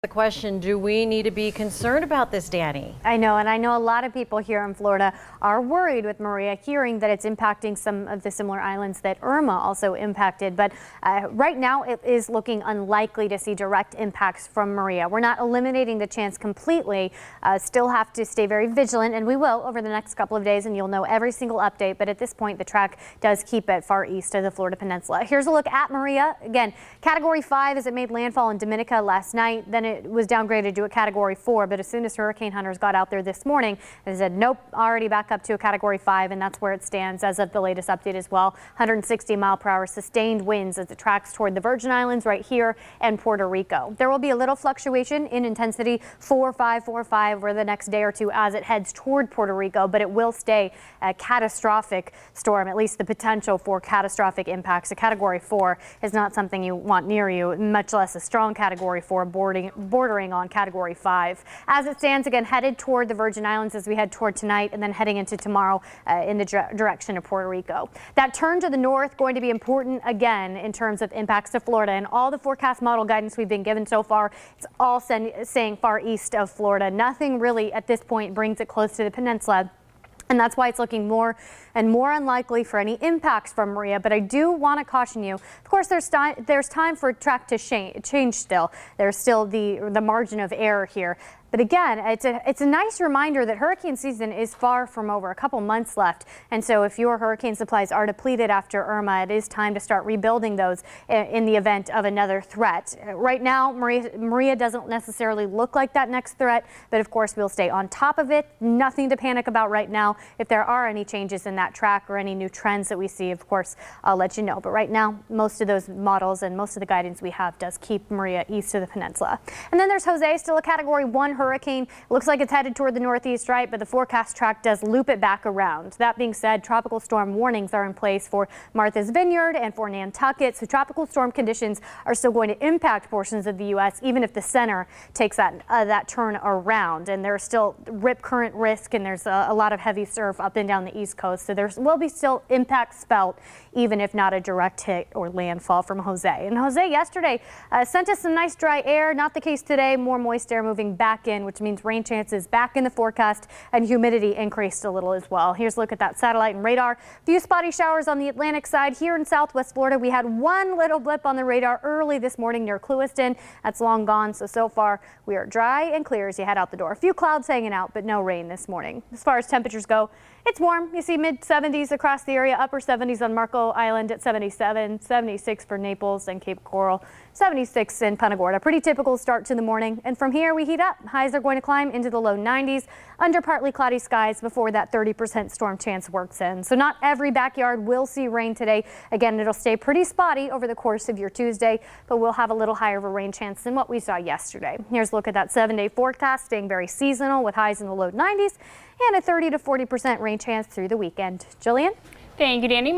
The question, do we need to be concerned about this, Danny? I know, and I know a lot of people here in Florida are worried with Maria, hearing that it's impacting some of the similar islands that Irma also impacted. But right now it is looking unlikely to see direct impacts from Maria. We're not eliminating the chance completely. Still have to stay very vigilant, and we will over the next couple of days, and you'll know every single update. But at this point, the track does keep it far east of the Florida Peninsula. Here's a look at Maria. Again, Category 5 as it made landfall in Dominica last night. Then it was downgraded to a Category 4, but as soon as hurricane hunters got out there this morning, they said nope, already back up to a Category 5, and that's where it stands as of the latest update as well. 160-mile-per-hour sustained winds as it tracks toward the Virgin Islands right here and Puerto Rico. There will be a little fluctuation in intensity, 4-5, 4-5 over the next day or two as it heads toward Puerto Rico, but it will stay a catastrophic storm, at least the potential for catastrophic impacts. A Category 4 is not something you want near you, much less a strong Category 4 bordering on Category 5. As it stands, again, headed toward the Virgin Islands as we head toward tonight, and then heading into tomorrow in the direction of Puerto Rico. That turn to the north going to be important again in terms of impacts to Florida, and all the forecast model guidance we've been given so far, it's all saying far east of Florida. Nothing really at this point brings it close to the peninsula. And that's why it's looking more and more unlikely for any impacts from Maria. But I do want to caution you. Of course, there's time for track to change still. There's still the margin of error here. But again, it's a nice reminder that hurricane season is far from over. A couple months left. And so if your hurricane supplies are depleted after Irma, it is time to start rebuilding those in the event of another threat. Right now, Maria doesn't necessarily look like that next threat, but of course we'll stay on top of it. Nothing to panic about right now. If there are any changes in that track or any new trends that we see, of course, I'll let you know. But right now, most of those models and most of the guidance we have does keep Maria east of the peninsula. And then there's Jose, still a Category 1 hurricane. Looks like it's headed toward the northeast, right? But the forecast track does loop it back around. That being said, tropical storm warnings are in place for Martha's Vineyard and for Nantucket. So tropical storm conditions are still going to impact portions of the U.S. even if the center takes that turn around. And there's still rip current risk, and there's a lot of heavy surf up and down the east coast. So there will be still impacts felt, even if not a direct hit or landfall from Jose. And Jose yesterday sent us some nice dry air. Not the case today. More moist air moving back in, which means rain chances back in the forecast, and humidity increased a little as well. Here's a look at that satellite and radar. Few spotty showers on the Atlantic side. Here in Southwest Florida, we had one little blip on the radar early this morning near Clewiston. That's long gone. So far we are dry and clear as you head out the door. A few clouds hanging out, but no rain this morning. As far as temperatures go, it's warm. You see mid 70s across the area, upper 70s on Marco Island at 77, 76 for Naples and Cape Coral, 76 in Punta Gorda. Pretty typical start to the morning. And from here we heat up. Highs are going to climb into the low 90s under partly cloudy skies before that 30% storm chance works in. So not every backyard will see rain today. Again, it'll stay pretty spotty over the course of your Tuesday, but we'll have a little higher of a rain chance than what we saw yesterday. Here's a look at that 7-day forecast, staying very seasonal with highs in the low 90s and a 30 to 40% rain chance through the weekend. Jillian? Thank you, Danny.